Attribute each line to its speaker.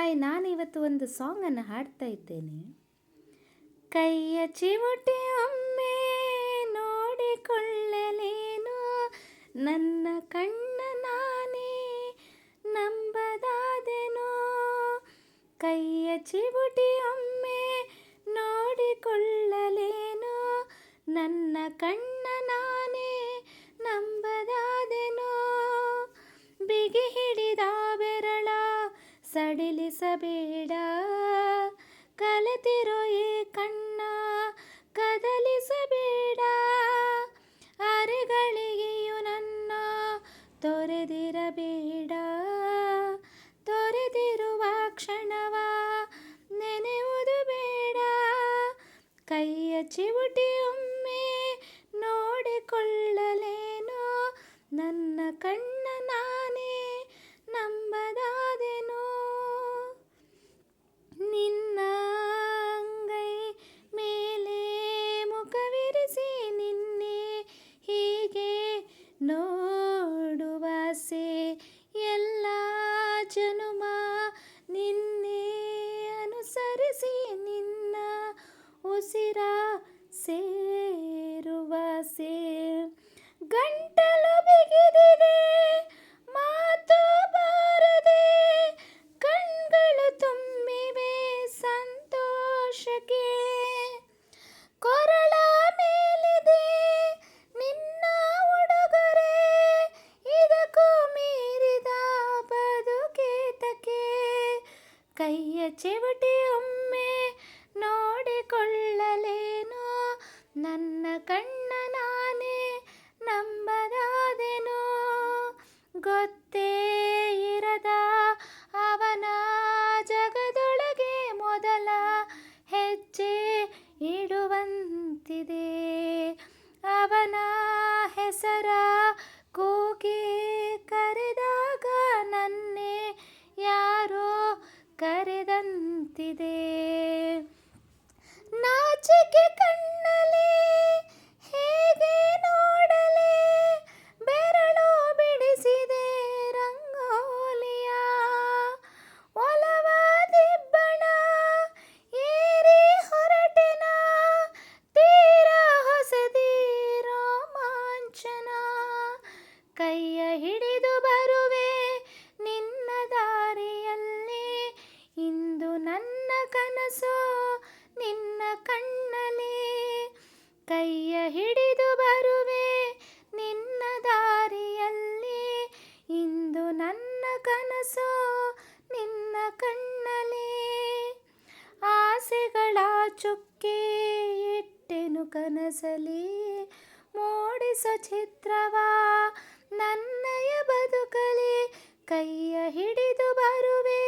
Speaker 1: Hi, ನಾನಿವತ್ತು ಒಂದು ಸಾಂಗನ್ನು ಹಾಡ್ತಾ ಇದ್ದೇನೆ. ಕೈಯ ಚಿವುಟಿ ಒಮ್ಮೆ ನೋಡಿಕೊಳ್ಳಲೇನು, ನನ್ನ ಕಣ್ಣ ನಾನೇ ನಂಬದಾದೆನೋ. ಕೈಯ ಚಿವುಟಿ ಒಮ್ಮೆ ನೋಡಿಕೊಳ್ಳಲೇನು, ನನ್ನ ಕಣ್ಣ ನಾನೇ ನಂಬದಾದೆನೋ. ಬಿಗಿ ಹಿಡಿದ ಬೆರಳ ಸಡಿಲಿಸಬೇಡ, ಕಲೆತಿರೋ ಈ ಕಣ್ಣ ಕದಲಿಸಬೇಡ. ಅರೆಗಳಿಗೆಯೂ ನನ್ನ ತೊರೆದಿರಬೇಡ, ತೊರೆದಿರುವ ಕ್ಷಣವ ನೆನೆಯುವುದು ಬೇಡ. ಕೈಯ ಚಿವುಟಿ ಒಮ್ಮೆ ನೋಡಿಕೊಳ್ಳಲೇನು, ನನ್ನ ಕಣ್ಣ ನಾನೇ ನಂಬದಾದೆನೋ. ನಿನ್ನ ಅಂಗೈ ಮೇಲೆ ಮುಖವಿರಿಸಿ ನಿನ್ನೆ ಹೀಗೆ ನೋಡುವಾಸೆ, ಎಲ್ಲ ಜನುಮ ನಿನ್ನೆ ಅನುಸರಿಸಿ ನಿನ್ನ ಉಸಿರ ಸೇರುವಾಸೆ. ಗಂಟಲು ಬಿಗಿದಿದೆ ಮಾತು ಬಾರದೆ, ಕಣ್ಗಳು ತುಂಬಿವೆ ಸಂತೋಷಕ್ಕೆ. ಕೊರಳ ಮೇಲಿದೆ ನಿನ್ನ ಉಡುಗೊರೆ, ಇದಕ್ಕೂ ಮೀರಿದ ಬದುಕೇತಕ್ಕೆ. ಕೈಯ ಚಿವುಟಿ ಒಮ್ಮೆ ನೋಡಿಕೊಳ್ಳಲೇನು, ನನ್ನ ಕಣ್ಣ ನಾನೇ ನಂಬದಾದೆನೋ. ಗೊತ್ತೇ ಇರದ ಅವನ ಜಗದೊಳಗೆ ಮೊದಲ ಹೆಜ್ಜೆ ಇಡುವಂತಿದೆ. ಅವನ ಹೆಸರ ಕೂಗಿ ಕರೆದಾಗ ನನ್ನೇ ಯಾರೋ ಕರೆದಂತಿದೆ. ನಾಚಿಕೆ ಕಣ್ಣಲ್ಲಿ ಹೇಗೆ ನೋಡಲೇ, ಬೆರಳು ಬಿಡಿಸಿದೆ ರಂಗೋಲಿಯ. ಒಲವ ದಿಬ್ಬಣ ಏರಿ ಹೊರಟೆನ, ತೀರ ಹೊಸದಿ ರೋಮಾಂಚನ. ಕೈಯ ಹಿಡಿದು ಬರುವೆ ನಿನ್ನ ದಾರಿಯಲ್ಲಿ, ಇಂದು ನನ್ನ ಕನಸು ನಿನ್ನ ಕಣ್ಣಲ್ಲಿ. ಕೈಯ ಹಿಡಿದು ಬರುವೆ ನಿನ್ನ ದಾರಿಯಲ್ಲಿ, ಇಂದು ನನ್ನ ಕನಸು ನಿನ್ನ ಕಣ್ಣಲ್ಲಿ. ಆಸೆಗಳ ಚುಕ್ಕೆ ಇಟ್ಟೆನು ಕನಸಲಿ, ಮೂಡಿಸೋ ಚಿತ್ರವ ನನ್ನಯ ಬದುಕಲಿ. ಕೈಯ ಹಿಡಿದು ಬರುವೆ